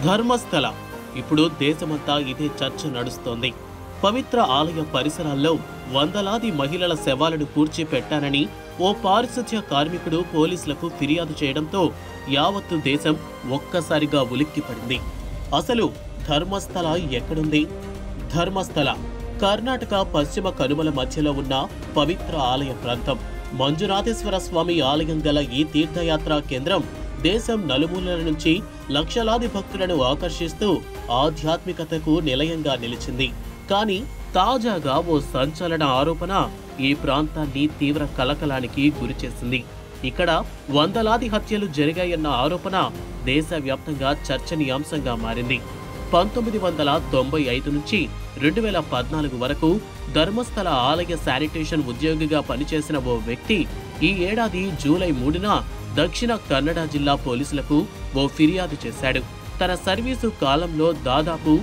ధర్మస్థల ఇప్పుడు దేశమంతా ఇదే చర్చ నడుస్తోంది. పవిత్ర ఆలయ పరిసరాల్లో వందలాది మహిళల శవాలను పూడ్చిపెట్టానని ఓ పారిశుధ్య కార్మికుడు పోలీసులకు ఫిర్యాదు చేయడంతో యావత్తు దేశం ఒక్కసారిగా ఉలిక్కిపడింది. అసలు ధర్మస్థల ఎక్కడుంది? ధర్మస్థల కర్ణాటక పశ్చిమ కనుమల మధ్యలో ఉన్న పవిత్ర ఆలయ ప్రాంతం. మంజునాథేశ్వర స్వామి ఆలయం గల ఈ తీర్థయాత్రా కేంద్రం దేశం నలుమూలల నుంచి లక్షలాది భక్తులను ఆకర్షిస్తూ ఆధ్యాత్మికతకు నిలయంగా నిలిచింది. కానీ తాజాగా ఓ సంచలన ఆరోపణ ఈ ప్రాంతాన్ని తీవ్ర కలకలానికి గురిచేసింది. ఇక్కడ వందలాది హత్యలు జరిగాయన్న ఆరోపణ దేశవ్యాప్తంగా చర్చనీయాంశంగా మారింది. 1995 నుంచి 2014 వరకు ధర్మస్థల ఆలయ శానిటేషన్ ఉద్యోగిగా పనిచేసిన ఓ వ్యక్తి ఈ ఏడాది జూలై 3న దక్షిణ కన్నడ జిల్లా పోలీసులకు ఓ ఫిర్యాదు చేశాడు. తన సర్వీసు కాలంలో దాదాపు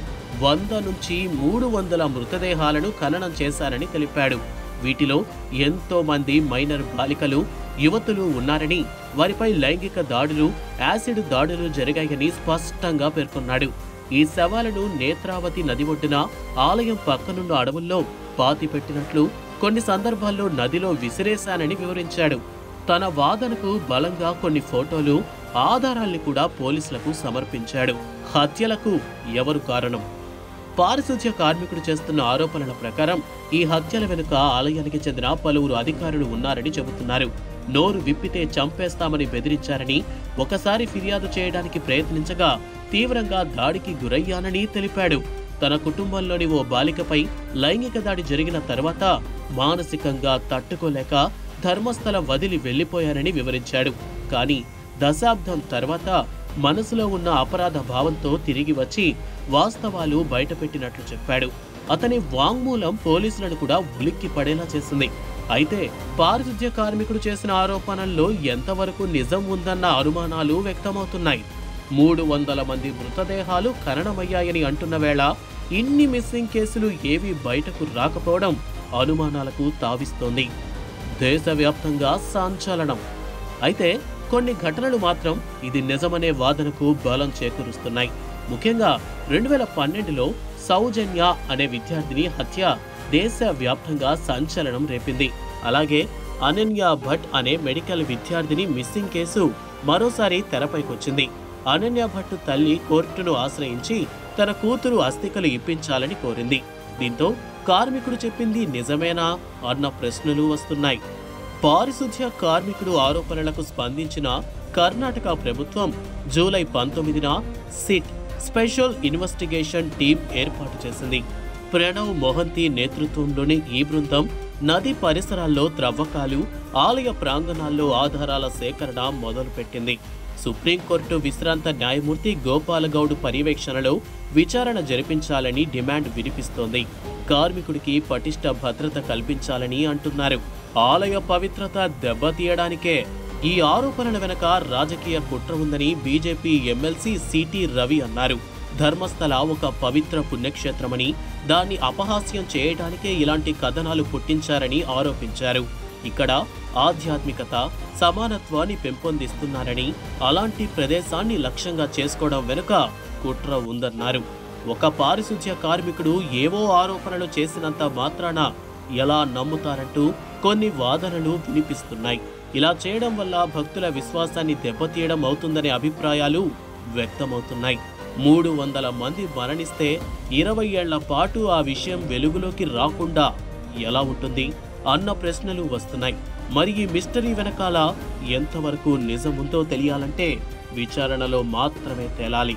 100 నుంచి 300 మృతదేహాలను ఖననం చేశారని తెలిపాడు. వీటిలో ఎంతో మంది మైనర్ బాలికలు, యువతులు ఉన్నారని, వారిపై లైంగిక దాడులు, యాసిడ్ దాడులు జరిగాయని స్పష్టంగా పేర్కొన్నాడు. ఈ శవాలను నేత్రావతి నది ఒడ్డున ఆలయం పక్కనున్న అడవుల్లో పాతిపెట్టినట్లు, కొన్ని సందర్భాల్లో నదిలో విసిరేశానని వివరించాడు. తన వాదనకు బలంగా కొన్ని ఫోటోలు, ఆధారాల్ని కూడా పోలీసులకు సమర్పించాడు. హత్యలకు ఎవరు కారణం? పారిశుధ్య కార్మికుడు చేస్తున్న ఆరోపణల ప్రకారం ఈ హత్యల వెనుక ఆలయానికి చెందిన పలువురు అధికారులు ఉన్నారని చెబుతున్నారు. నోరు విప్పితే చంపేస్తామని బెదిరించారని, ఒకసారి ఫిర్యాదు చేయడానికి ప్రయత్నించగా తీవ్రంగా దాడికి గురయ్యానని తెలిపాడు. తన కుటుంబంలోని ఓ బాలికపై లైంగిక దాడి జరిగిన తర్వాత మానసికంగా తట్టుకోలేక ధర్మస్థల వదిలి వెళ్లిపోయారని వివరించాడు. కానీ దశాబ్దం తర్వాత మనసులో ఉన్న అపరాధ భావంతో తిరిగి వచ్చి వాస్తవాలు బయటపెట్టినట్లు చెప్పాడు. అతని వాంగ్మూలం పోలీసులను కూడా ఉలిక్కి పడేలా చేసింది. అయితే పారిశుధ్య కార్మికుడు చేసిన ఆరోపణల్లో ఎంతవరకు నిజం ఉందన్న అనుమానాలు వ్యక్తమవుతున్నాయి. 300 మంది మృతదేహాలు ఖననమయ్యాయని అంటున్న వేళ ఇన్ని మిస్సింగ్ కేసులు ఏవీ బయటకు రాకపోవడం అనుమానాలకు తావిస్తోంది. దేశవ్యాప్తంగా సంచలనం. అయితే కొన్ని ఘటనలు మాత్రం ఇది నిజమనే వాదనకు బలం చేకూరుస్తున్నాయి. ముఖ్యంగా 2012లో సౌజన్య అనే విద్యార్థిని హత్య దేశవ్యాప్తంగా సంచలనం రేపింది. అలాగే అనన్య భట్ అనే మెడికల్ విద్యార్థిని మిస్సింగ్ కేసు మరోసారి తెరపైకొచ్చింది. అనన్య భట్ తల్లి కోర్టును ఆశ్రయించి తన కూతురు అస్థికలు ఇప్పించాలని కోరింది. దీంతో కార్మికుడు చెప్పింది నిజమేనా అన్న ప్రశ్నలు వస్తున్నాయి. పారిశుధ్య కార్మికుడు ఆరోపణలకు స్పందించిన కర్ణాటక ప్రభుత్వం జూలై 19న సిట్ స్పెషల్ ఇన్వెస్టిగేషన్ టీం ఏర్పాటు చేసింది. ప్రణవ్ మొహంతి నేతృత్వంలోని ఈ బృందం నది పరిసరాల్లో త్రవ్వకాలు, ఆలయ ప్రాంగణాల్లో ఆధారాల సేకరణ మొదలుపెట్టింది. సుప్రీంకోర్టు విశ్రాంత న్యాయమూర్తి గోపాలగౌడ్ పర్యవేక్షణలో విచారణ జరిపించాలని డిమాండ్ వినిపిస్తోంది. కార్మికుడికి పటిష్ట భద్రత కల్పించాలని అంటున్నారు. ఆలయ పవిత్రత దెబ్బతీయడానికే ఈ ఆరోపణల వెనక రాజకీయ కుట్ర ఉందని బీజేపీ ఎమ్మెల్సీ సిటీ రవి అన్నారు. ధర్మస్థల ఒక పవిత్ర పుణ్యక్షేత్రమని, దాన్ని అపహాస్యం చేయడానికే ఇలాంటి కథనాలు పుట్టించారని ఆరోపించారు. ఇక్కడ ఆధ్యాత్మికత, సమానత్వాన్ని పెంపొందిస్తున్నారని, అలాంటి ప్రదేశాన్ని లక్ష్యంగా చేసుకోవడం వెనుక కుట్ర ఉందన్నారు. ఒక పారిశుధ్య కార్మికుడు ఏవో ఆరోపణలు చేసినంత మాత్రాన ఎలా నమ్ముతారంటూ కొన్ని వాదనలు వినిపిస్తున్నాయి. ఇలా చేయడం వల్ల భక్తుల విశ్వాసాన్ని దెబ్బతీయడం అవుతుందనే అభిప్రాయాలు వ్యక్తమవుతున్నాయి. 300 మంది మరణిస్తే 20 ఏళ్ల పాటు ఆ విషయం వెలుగులోకి రాకుండా ఎలా ఉంటుంది అన్న ప్రశ్నలు వస్తున్నాయి. మరి ఈ మిస్టరీ వెనకాల ఎంతవరకు నిజముందో తెలియాలంటే విచారణలో మాత్రమే తేలాలి.